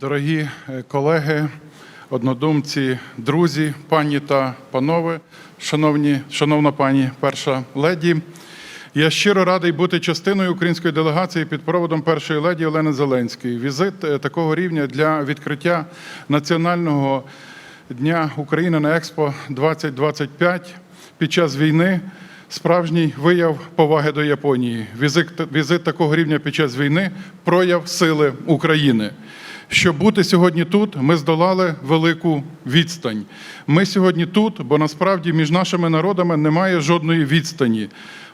Дорогі колеги, однодумці, друзі, пані та панове, шановна пані перша леді, я щиро радий бути частиною української делегації під проводом першої леді Олени Зеленської. Візит такого рівня для відкриття Національного дня України на Експо 2025 під час війни – справжній вияв поваги до Японії. Візит такого рівня під час війни – прояв сили України. Щоб бути сьогодні тут, ми здолали велику відстань. Ми сьогодні тут, бо насправді між нашими народами немає жодної відстані.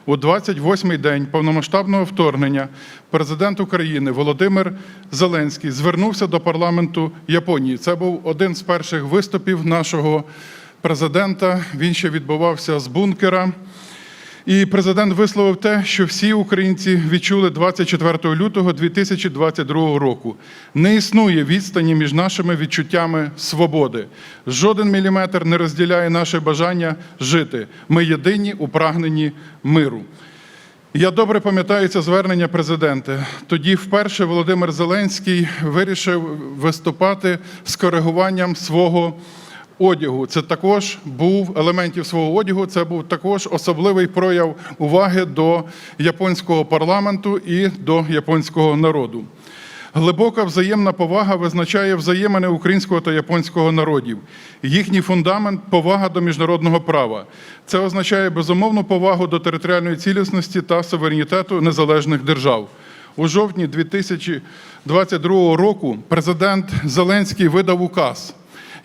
У 28-й день повномасштабного вторгнення президент України Володимир Зеленський звернувся до парламенту Японії. Це був один з перших виступів нашого президента. Він ще відбувався з бункера. І президент висловив те, що всі українці відчули 24 лютого 2022 року. Не існує відстані між нашими відчуттями свободи. Жоден міліметр не розділяє наше бажання жити. Ми єдині у прагненні миру. Я добре пам'ятаю це звернення президента. Тоді вперше Володимир Зеленський вирішив виступати з коригуванням свого одягу. Це також був елементів свого одягу, це був також особливий прояв уваги до японського парламенту і до японського народу. Глибока взаємна повага визначає взаємини українського та японського народів. Їхній фундамент – повага до міжнародного права. Це означає безумовну повагу до територіальної цілісності та суверенітету незалежних держав. У жовтні 2022 року президент Зеленський видав указ,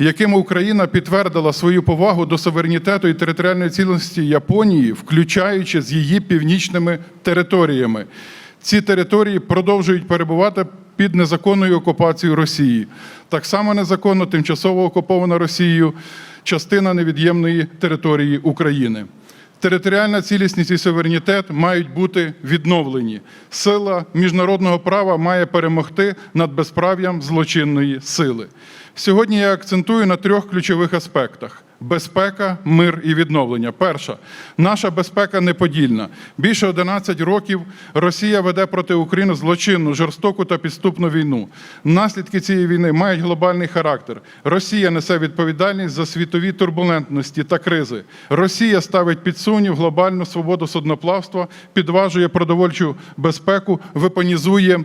яким Україна підтвердила свою повагу до суверенітету і територіальної цілісності Японії, включаючи з її північними територіями. Ці території продовжують перебувати під незаконною окупацією Росії. Так само незаконно тимчасово окупована Росією частина невід'ємної території України. Територіальна цілісність і суверенітет мають бути відновлені. Сила міжнародного права має перемогти над безправ'ям злочинної сили. Сьогодні я акцентую на трьох ключових аспектах – безпека, мир і відновлення. Перша – наша безпека неподільна. Більше 11 років Росія веде проти України злочинну, жорстоку та підступну війну. Наслідки цієї війни мають глобальний характер. Росія несе відповідальність за світові турбулентності та кризи. Росія ставить під сумнів глобальну свободу судноплавства, підважує продовольчу безпеку, вепонізує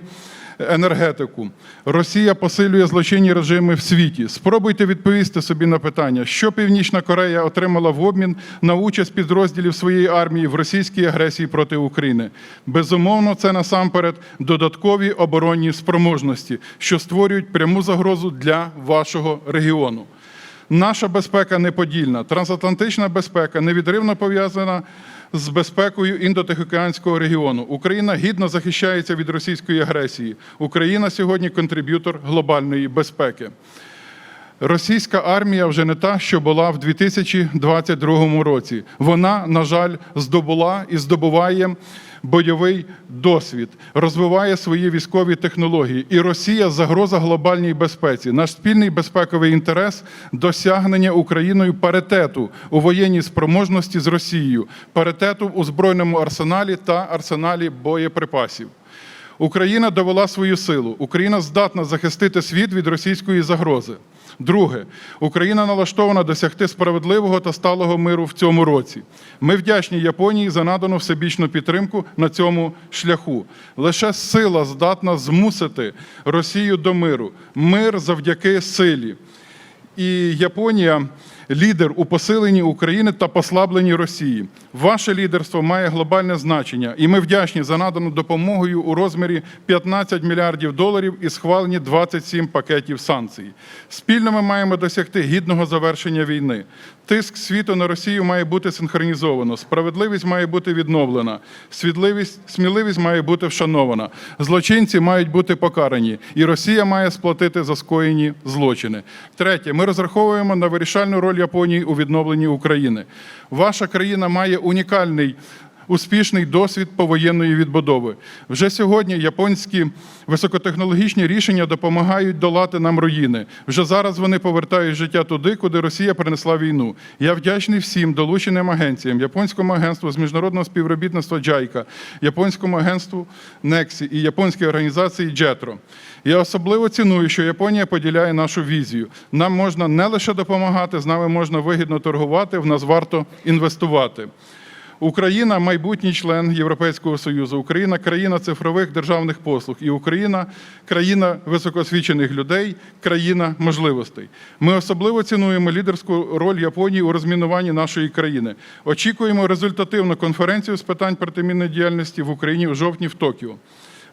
енергетику. Росія посилює злочинні режими в світі. Спробуйте відповісти собі на питання, що Північна Корея отримала в обмін на участь підрозділів своєї армії в російській агресії проти України. Безумовно, це насамперед додаткові оборонні спроможності, що створюють пряму загрозу для вашого регіону. Наша безпека неподільна. Трансатлантична безпека невідривно пов'язана з безпекою індотихоокеанського регіону. Україна гідно захищається від російської агресії. Україна сьогодні контриб'ютор глобальної безпеки. Російська армія вже не та, що була в 2022 році. Вона, на жаль, здобула і здобуває бойовий досвід, розвиває свої військові технології. І Росія – загроза глобальній безпеці. Наш спільний безпековий інтерес – досягнення Україною паритету у воєнній спроможності з Росією, паритету у збройному арсеналі та арсеналі боєприпасів. Україна довела свою силу. Україна здатна захистити світ від російської загрози. Друге. Україна налаштована досягти справедливого та сталого миру в цьому році. Ми вдячні Японії за надану всебічну підтримку на цьому шляху. Лише сила здатна змусити Росію до миру. Мир завдяки силі. І Японія – лідер у посиленні України та послабленні Росії. Ваше лідерство має глобальне значення, і ми вдячні за надану допомогою у розмірі 15 мільярдів доларів і схвалені 27 пакетів санкцій. Спільно ми маємо досягти гідного завершення війни. Тиск світу на Росію має бути синхронізовано, справедливість має бути відновлена, сміливість має бути вшанована, злочинці мають бути покарані, і Росія має сплатити за скоєні злочини. Третє. Ми розраховуємо на вирішальну роль Японії у відновленні України. Ваша країна має унікальний успішний досвід повоєнної відбудови. Вже сьогодні японські високотехнологічні рішення допомагають долати нам руїни. Вже зараз вони повертають життя туди, куди Росія принесла війну. Я вдячний всім долученим агенціям, Японському агентству з міжнародного співробітництва JICA, Японському агентству NEXI і японській організації JETRO. Я особливо ціную, що Японія поділяє нашу візію. Нам можна не лише допомагати, з нами можна вигідно торгувати, в нас варто інвестувати. Україна – майбутній член Європейського Союзу, Україна – країна цифрових державних послуг, і Україна – країна високоосвічених людей, країна можливостей. Ми особливо цінуємо лідерську роль Японії у розмінуванні нашої країни. Очікуємо результативну конференцію з питань протимінної діяльності в Україні у жовтні в Токіо.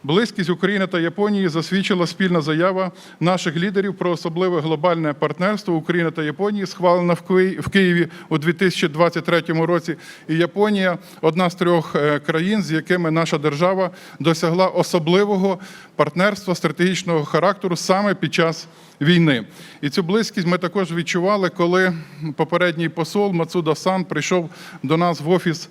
Близькість України та Японії засвідчила спільна заява наших лідерів про особливе глобальне партнерство України та Японії, схвалена в Києві у 2023 році. І Японія – одна з 3 країн, з якими наша держава досягла особливого партнерства стратегічного характеру саме під час війни. І цю близькість ми також відчували, коли попередній посол Мацуда-сан прийшов до нас в офіс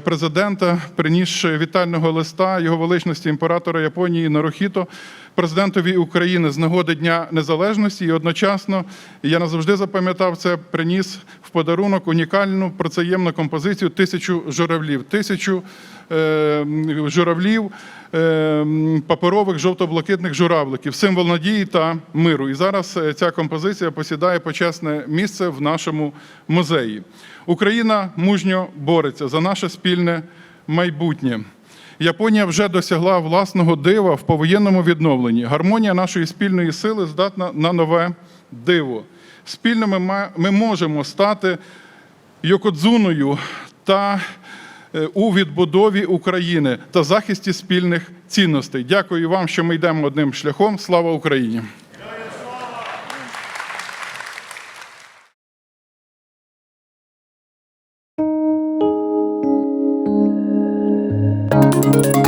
президента, принісши вітального листа Його Величності імператора Японії Нарухіто, президентові України з нагоди Дня Незалежності, і одночасно, я назавжди запам'ятав це, приніс в подарунок унікальну процеємну композицію «1000 журавлів». 1000 журавлів, паперових жовто-блакитних журавликів, символ надії та миру. І зараз ця композиція посідає почесне місце в нашому музеї. Україна мужньо бореться за наше спільне майбутнє. Японія вже досягла власного дива в повоєнному відновленні. Гармонія нашої спільної сили здатна на нове диво. Спільно ми можемо стати Йокодзуною та у відбудові України та захисті спільних цінностей. Дякую вам, що ми йдемо одним шляхом. Слава Україні! Thank you.